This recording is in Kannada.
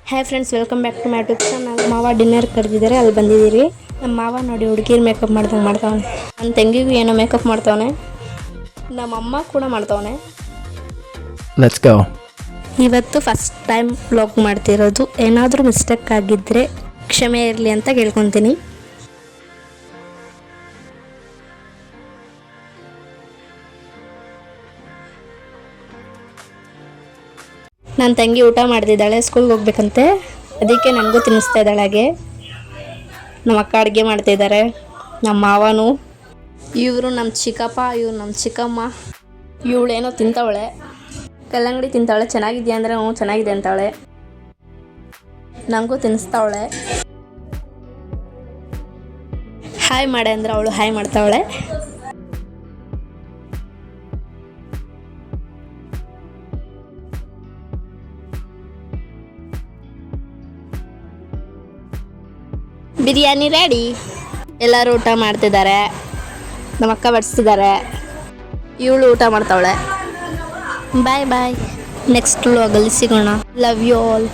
Hi friends, welcome back to my YouTube channel. ಮಾವ ಡಿನ್ನರ್ ಕರೆದಿದ್ದಾರೆ, ಅಲ್ಲಿ ಬಂದಿದ್ದೀರಿ. ನಮ್ಮ ಮಾವ ನೋಡಿ ಹುಡುಗಿರು ಮೇಕಪ್ ಮಾಡ್ತಾವನೆ. ನನ್ನ ತಂಗಿಗೂ ಏನೋ ಮೇಕಪ್ ಮಾಡ್ತಾವನೆ. ನಮ್ಮ ಅಮ್ಮ ಕೂಡ ಮಾಡ್ತಾವನೆ. Let's go. ಇವತ್ತು ಫಸ್ಟ್ ಟೈಮ್ ವ್ಲಾಗ್ ಮಾಡ್ತಿರೋದು. ಏನಾದರೂ ಮಿಸ್ಟೇಕ್ ಆಗಿದ್ದರೆ ಕ್ಷಮೆ ಇರಲಿ ಅಂತ ಕೇಳ್ಕೊತೀನಿ. ನನ್ನ ತಂಗಿ ಊಟ ಮಾಡ್ತಿದ್ದಾಳೆ, ಸ್ಕೂಲ್ಗೆ ಹೋಗ್ಬೇಕಂತೆ. ಅದಕ್ಕೆ ನನಗೂ ತಿನ್ನಿಸ್ತಾ ಇದ್ದಾಳೆ. ಹಾಗೆ ನಮ್ಮ ಅಕ್ಕ ಅಡುಗೆ ಮಾಡ್ತಿದ್ದಾರೆ, ನಮ್ಮ ಮಾವನು, ಇವರು ನಮ್ಮ ಚಿಕ್ಕಪ್ಪ, ಇವ್ರು ನಮ್ಮ ಚಿಕ್ಕಮ್ಮ. ಇವಳೇನೋ ತಿಂತಾವಳೆ, ಕಲ್ಲಂಗಡಿ ತಿಂತಾವಳೆ. ಚೆನ್ನಾಗಿದೆಯಾ ಅಂದರೆ ಹ್ಞೂ ಚೆನ್ನಾಗಿದೆ ಅಂತಾವಳೆ. ನನಗೂ ತಿನ್ನಿಸ್ತಾವಳೆ. ಹಾಯ್ ಮಾಡೆ ಅಂದ್ರೆ ಅವಳು ಹಾಯ್ ಮಾಡ್ತಾವಳೆ. ಬಿರಿಯಾನಿ ರೆಡಿ. ಎಲ್ಲರೂ ಊಟ ಮಾಡ್ತಿದ್ದಾರೆ. ನಮ್ಮ ಅಕ್ಕ ಬಡಿಸ್ತಿದ್ದಾರೆ, ಇವಳು ಊಟ ಮಾಡ್ತಾವಳೆ. ಬಾಯ್ ಬಾಯ್, ನೆಕ್ಸ್ಟ್ ವ್ಲಾಗಲ್ಲಿ ಸಿಗೋಣ. Love you all.